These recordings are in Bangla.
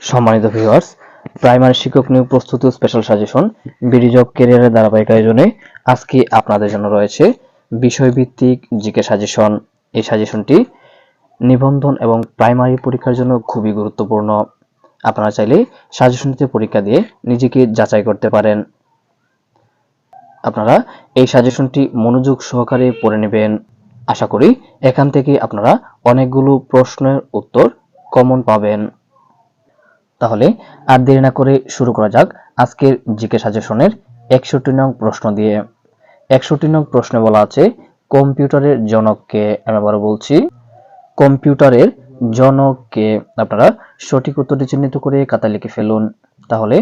সম্মানিত ভিউয়ার্স, প্রাইমারি শিক্ষক নিয়োগ প্রস্তুতি স্পেশাল সাজেশন বিডি জব ক্যারিয়ারের ধারাবাহিক আয়োজনে আজকে আপনাদের জন্য রয়েছে বিষয়ভিত্তিক জিকে সাজেশন। এই সাজেশনটি নিবন্ধন এবং প্রাইমারি পরীক্ষার জন্য খুবই গুরুত্বপূর্ণ। আপনারা চাইলে সাজেশনটিতে পরীক্ষা দিয়ে নিজেকে যাচাই করতে পারেন। আপনারা এই সাজেশনটি মনোযোগ সহকারে পড়ে নেবেন। আশা করি এখান থেকে আপনারা অনেকগুলো প্রশ্নের উত্তর কমন পাবেন। তাহলে আর দেরি না করে শুরু করা যাক আজকের জিকে সাজেশনের 61 নং প্রশ্ন দিয়ে। 61 নং প্রশ্নে বলা আছে কম্পিউটারের জনক কে। আমি আবার বলছি, কম্পিউটারের জনক কে। আপনারা সঠিক উত্তরটি চিহ্নিত করে খাতায় লিখে ফেলুন। তাহলে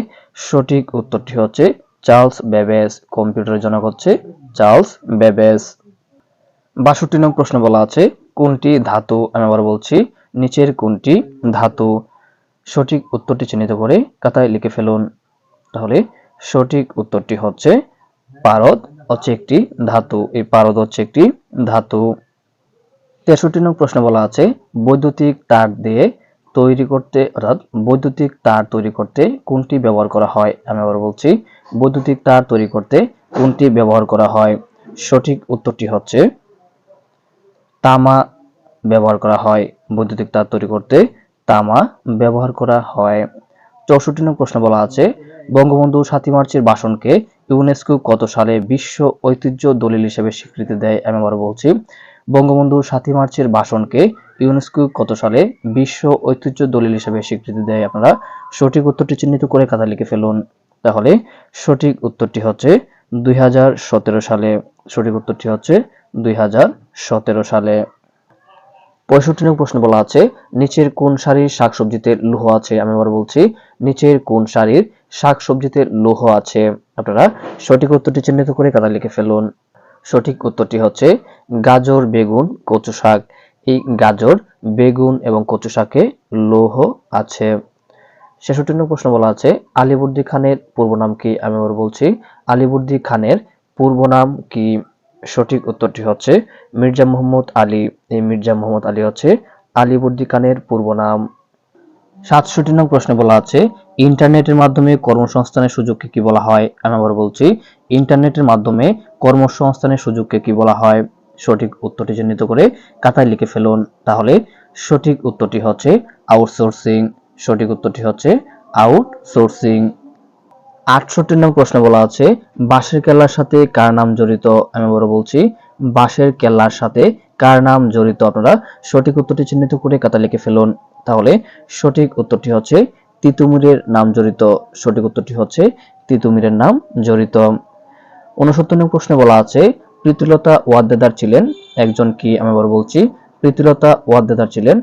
সঠিক উত্তরটি হচ্ছে চার্লস বেবেজ। কম্পিউটারের জনক হচ্ছে চার্লস বেবেজ। 62 নং প্রশ্ন বলা আছে কোনটি ধাতু। আমি আবার বলছি, নিচের কোনটি ধাতু। সঠিক উত্তরটি চিহ্নিত করে খাতায় লিখে ফেলুন। তাহলে সঠিক উত্তরটি হচ্ছে পারদ হচ্ছে একটি ধাতু। এই পারদ হচ্ছে একটি ধাতু। 63 নং প্রশ্ন বলা আছে বৈদ্যুতিক তার দিয়ে তৈরি করতে অর্থাৎ বৈদ্যুতিক তার তৈরি করতে কোনটি ব্যবহার করা হয়। আমি আবার বলছি, বৈদ্যুতিক তার তৈরি করতে কোনটি ব্যবহার করা হয়। সঠিক উত্তরটি হচ্ছে তামা ব্যবহার করা হয়। বৈদ্যুতিক তার তৈরি করতে তামা ব্যবহার করা হয়। 64 নং প্রশ্ন বলা আছে বঙ্গবন্ধু 7 মার্চের ভাষণকে ইউনেস্কো কত সালে বিশ্ব ঐতিহ্য দলিল হিসেবে স্বীকৃতি দেয়। আমি আবার বলছি, বঙ্গবন্ধু 7 মার্চের ভাষণকে ইউনেস্কো কত সালে বিশ্ব ঐতিহ্য দলিল হিসেবে স্বীকৃতি দেয়। আপনারা সঠিক উত্তরটি চিহ্নিত করে খাতায় লিখে ফেলুন। তাহলে সঠিক উত্তরটি হচ্ছে 2017 সালে। সঠিক উত্তরটি হচ্ছে 2017 সালে। 65 নং প্রশ্ন বলা আছে নিচের কোন সারির শাকসবজিতে লৌহ আছে। আমি আবার বলছি, নিচের কোন সারির শাকসবজিতে লৌহ আছে। আপনারা সঠিক উত্তরটি চিহ্নিত করে খাতায় লিখে ফেলুন। সঠিক উত্তরটি হচ্ছে গাজর, বেগুন, কচু শাক। এই গাজর, বেগুন এবং কচু শাকে লৌহ আছে। 66 নং প্রশ্ন বলা আছে আলীবর্দী খানের পূর্ব নাম কি। আমি আবার বলছি, আলীবর্দী খানের পূর্ব নাম কি। সঠিক উত্তরটি হচ্ছে মির্জা মুহাম্মদ আলী। এই মির্জা মুহাম্মদ আলী হচ্ছে আলীবর্দী খানের পূর্ব নাম। 67 নং প্রশ্নে বলা আছে ইন্টারনেটের মাধ্যমে কর্মসংস্থানের সুযোগকে কি বলা হয়। আমি আবার বলছি, ইন্টারনেটের মাধ্যমে কর্মসংস্থানের সুযোগকে কি বলা হয়। সঠিক উত্তরটি চিহ্নিত করে খাতায় লিখে ফেলুন। তাহলে সঠিক উত্তরটি হচ্ছে আউটসোর্সিং। সঠিক উত্তরটি হচ্ছে আউটসোর্সিং। 68 নং প্রশ্ন বলা আছে বাঁশের কেল্লার সাথে কার নাম জড়িত। আমি আবার বলছি, বাঁশের কেল্লার সাথে কার নাম জড়িত। আপনারা সঠিক উত্তরটি চিহ্নিত করে খাতায় লিখে ফেলুন। তাহলে সঠিক উত্তরটি হচ্ছে তিতুমিরের নাম জড়িত। সঠিক উত্তরটি হচ্ছে তিতুমিরের নাম জড়িত। 69 নং প্রশ্নে বলা আছে প্রীতিলতা ওয়াদ্দেদার ছিলেন একজন কি। আমি আবার বলছি, প্রীতিলতা ওয়াদ্দেদার ছিলেন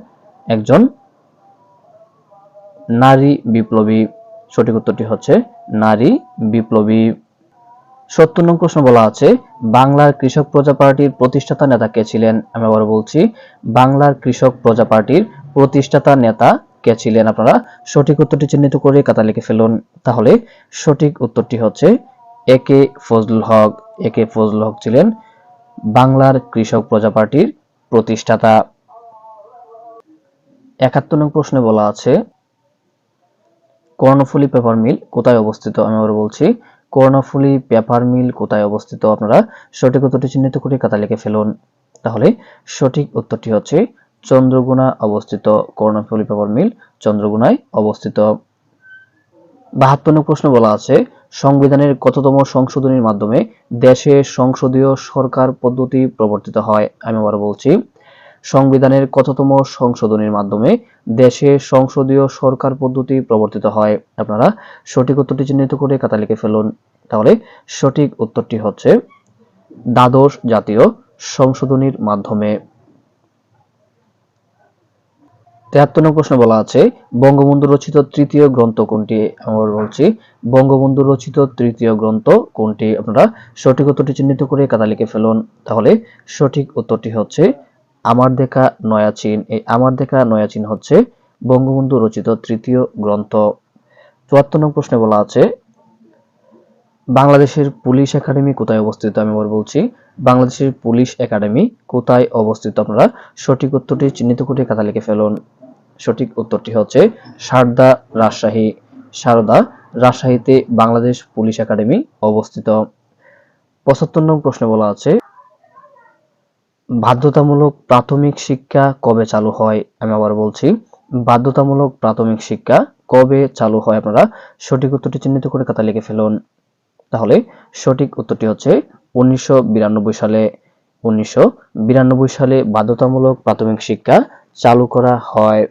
একজন নারী বিপ্লবী। সঠিক উত্তরটি হচ্ছে নারী বিপ্লবী। 70 নং প্রশ্ন বলা আছে বাংলার কৃষক প্রজা পার্টির প্রতিষ্ঠাতা নেতা কে ছিলেন। আমি আবার বলছি, বাংলার কৃষক প্রজা পার্টির প্রতিষ্ঠাতা নেতা কে ছিলেন। আপনারা সঠিক উত্তরটি চিহ্নিত করে খাতায় লিখে ফেলুন। তাহলে সঠিক উত্তরটি হচ্ছে এ কে ফজলুল হক। এ কে ফজলুল হক ছিলেন বাংলার কৃষক প্রজা পার্টির প্রতিষ্ঠাতা। 71 নং প্রশ্নে বলা আছে কর্ণফুলী পেপার মিল কোথায় অবস্থিত। আমি আবার বলছি, কর্ণফুলী পেপার মিল কোথায় অবস্থিত। আপনারা সঠিক উত্তরটি চিহ্নিত করে খাতায় লিখে ফেলুন। তাহলে সঠিক উত্তরটি হচ্ছে চন্দ্রগুনা অবস্থিত। কর্ণফুলী পেপার মিল চন্দ্রগুনায় অবস্থিত। 72 নং প্রশ্ন বলা আছে সংবিধানের কততম সংশোধনীর মাধ্যমে দেশে সংসদীয় সরকার পদ্ধতি প্রবর্তিত হয়। আমি আবার বলছি, সংবিধানের কততম সংশোধনীর মাধ্যমে দেশে সংসদীয় সরকার পদ্ধতি প্রবর্তিত হয়। আপনারা সঠিক উত্তরটি চিহ্নিত করে খাতায় লিখে ফেলুন। তাহলে সঠিক উত্তরটি হচ্ছে দ্বাদশ জাতীয় সংশোধনীর মাধ্যমে। 73 নং প্রশ্ন বলা আছে বঙ্গবন্ধু রচিত তৃতীয় গ্রন্থ কোনটি। আমরা বলছি বঙ্গবন্ধু রচিত তৃতীয় গ্রন্থ কোনটি। আপনারা সঠিক উত্তরটি চিহ্নিত করে খাতায় লিখে ফেলুন। তাহলে সঠিক উত্তরটি হচ্ছে আমার দেখা নয়া চীন। এই আমার দেখা নয়া চীন হচ্ছে বঙ্গবন্ধু রচিত তৃতীয় গ্রন্থ। 74 নং প্রশ্নে বলা আছে বাংলাদেশের পুলিশ একাডেমি কোথায় অবস্থিত। আমি আবার বলছি, বাংলাদেশের পুলিশ একাডেমি কোথায় অবস্থিত। আপনারা সঠিক উত্তরটি চিহ্নিত করে খাতায় লিখে ফেলুন। সঠিক উত্তরটি হচ্ছে সারদা, রাজশাহী। সারদা, রাজশাহীতে বাংলাদেশ পুলিশ একাডেমি অবস্থিত। ৭৫ নং প্রশ্নে বলা আছে বাধ্যতামূলক প্রাথমিক শিক্ষা কবে চালু হয়? আমি আবার বলছি, বাধ্যতামূলক প্রাথমিক শিক্ষা কবে চালু হয়? আপনারা সঠিক উত্তরটি চিহ্নিত করে খাতায় লিখে ফেলুন। তাহলে সঠিক উত্তরটি হচ্ছে ১৯৯২ সালে। ১৯৯২ সালে বাধ্যতামূলক প্রাথমিক শিক্ষা চালু করা হয়।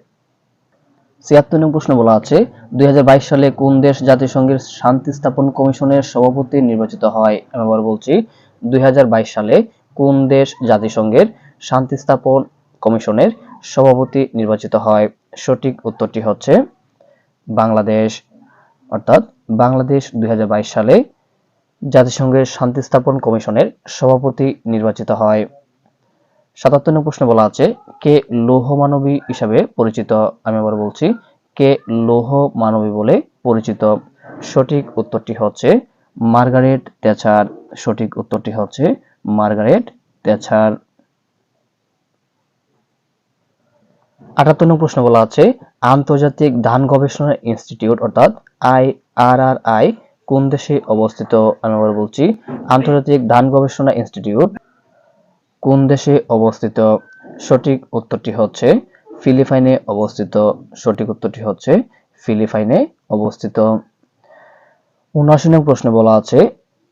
৭৬ নং প্রশ্ন বলা আছে ২০২২ সালে কোন দেশ জাতিসংঘের শান্তি স্থাপন কমিশনের সভাপতি নির্বাচিত হয়? আমি আবার বলছি, ২০২২ সালে কোন দেশ জাতিসংঘের শান্তি স্থাপন কমিশনের সভাপতি নির্বাচিত হয়? সঠিক উত্তরটি হচ্ছে বাংলাদেশ। অর্থাৎ বাংলাদেশ ২০২২ সালে জাতিসংঘের শান্তি স্থাপন কমিশনের সভাপতি নির্বাচিত হয়। ৭৭ নং প্রশ্ন বলা আছে কে লৌহ মানবী হিসাবে পরিচিত? আমি আবার বলছি, কে লৌহ মানবী বলে পরিচিত? সঠিক উত্তরটি হচ্ছে মার্গারেট থ্যাচার। সঠিক উত্তরটি হচ্ছে মার্গারেট থ্যাচার। ৭৮ নং প্রশ্ন বলা আছে আন্তর্জাতিক ধান গবেষণা ইনস্টিটিউট অর্থাৎ IRRI কোন দেশে অবস্থিত? আমি আবার বলছি, আন্তর্জাতিক ধান গবেষণা ইনস্টিটিউট কোন দেশে অবস্থিত? সঠিক উত্তরটি হচ্ছে ফিলিপাইনে অবস্থিত। সঠিক উত্তরটি হচ্ছে ফিলিপাইনে অবস্থিত। ৭৯ নং প্রশ্নে বলা আছে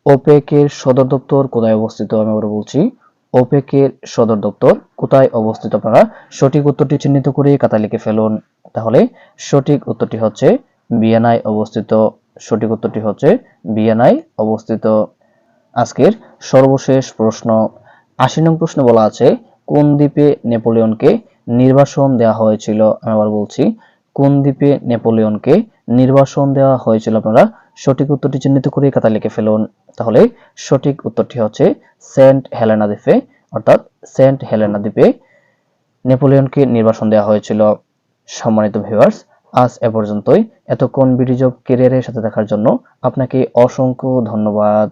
ওপেকের সদর দপ্তর কোথায় অবস্থিত? আমি আবার বলছি, ওপেকের সদর দপ্তর কোথায় অবস্থিত? আপনারা সঠিক উত্তরটি চিহ্নিত করে খাতায় লিখে ফেলুন। তাহলে সঠিক উত্তরটি হচ্ছে ভিয়েনায় অবস্থিত। সঠিক উত্তরটি হচ্ছে ভিয়েনায় অবস্থিত। আজকের সর্বশেষ প্রশ্ন ৮০ নং প্রশ্নে বলা আছে কোন দ্বীপে নেপোলিয়নকে নির্বাসন দেওয়া হয়েছিল? আমি আবার বলছি, কোন দ্বীপে নেপোলিয়নকে নির্বাসন দেওয়া হয়েছিল? আপনারা সঠিক উত্তরটি চিহ্নিত করে খাতায় লিখে ফেলুন। তাহলে সঠিক উত্তরটি হচ্ছে সেন্ট হেলেনা দ্বীপে, অর্থাৎ সেন্ট হেলেনা দ্বীপে নেপোলিয়নকে নির্বাসন দেওয়া হয়েছিল। সম্মানিত ভিউয়ার্স, আজ এ পর্যন্তই। এতক্ষণ বিডি জব ক্যারিয়ারের সাথে দেখার জন্য আপনাকে অসংখ্য ধন্যবাদ।